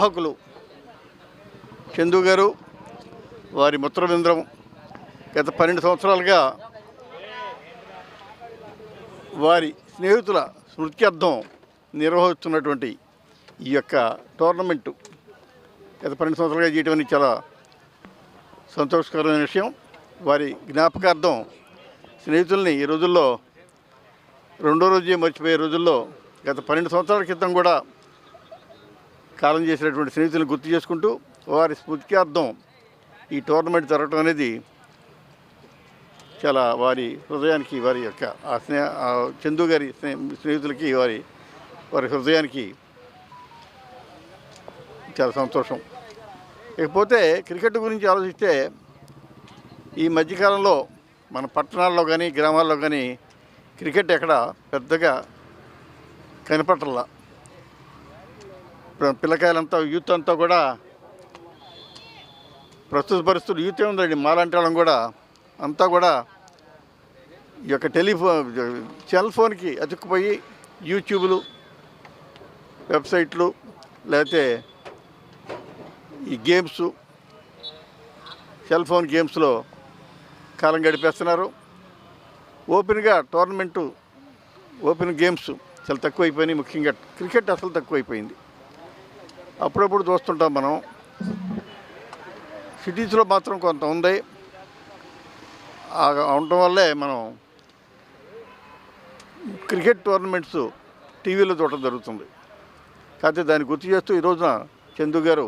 నిర్వాహకులు చందు గారు, వారి మిత్రబృందం గత 12 సంవత్సరాలుగా వారి స్నేహితుల స్మృత్యర్థం నిర్వహిస్తున్నటువంటి ఈ యొక్క టోర్నమెంటు గత 12 సంవత్సరాలుగా చేయటం అనేది చాలా సంతోషకరమైన విషయం. వారి జ్ఞాపకార్థం స్నేహితుల్ని ఈ రోజుల్లో రెండో రోజే మర్చిపోయే రోజుల్లో గత 12 సంవత్సరాల క్రితం కూడా కాలం చేసినటువంటి స్నేహితులను గుర్తు చేసుకుంటూ వారి స్మృత్యార్థం ఈ టోర్నమెంట్ జరగటం అనేది చాలా వారి హృదయానికి, వారి యొక్క చందు గారి స్నేహితులకి వారి హృదయానికి చాలా సంతోషం. ఇకపోతే క్రికెట్ గురించి ఆలోచిస్తే ఈ మధ్యకాలంలో మన పట్టణాల్లో కానీ గ్రామాల్లో కానీ క్రికెట్ ఎక్కడ పెద్దగా కనపట్టాల. పిల్లకాయలంతా యూత్ అంతా కూడా ప్రస్తుత పరిస్థితులు యూత్ ఏముందండి, మాలాంటి వాళ్ళం కూడా అంతా కూడా ఈ యొక్క సెల్ ఫోన్కి అతుక్కుపోయి యూట్యూబ్లు, వెబ్సైట్లు, లేకపోతే ఈ గేమ్స్, సెల్ ఫోన్ గేమ్స్లో కాలం గడిపేస్తున్నారు. ఓపెన్గా టోర్నమెంటు, ఓపెన్ గేమ్స్ చాలా తక్కువైపోయినాయి. ముఖ్యంగా క్రికెట్ అసలు తక్కువైపోయింది. అప్పుడప్పుడు చూస్తుంటాం మనం. సిటీస్లో మాత్రం కొంత ఉంది. ఉండటం వల్లే మనం క్రికెట్ టోర్నమెంట్స్ టీవీలో చూడటం జరుగుతుంది. కాకపోతే దాన్ని గుర్తు చేస్తూ ఈ రోజున చందు గారు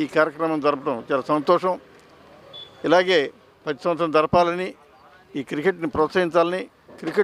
ఈ కార్యక్రమం జరపడం చాలా సంతోషం. ఇలాగే 10 సంవత్సరం జరపాలని, ఈ క్రికెట్ని ప్రోత్సహించాలని, క్రికెట్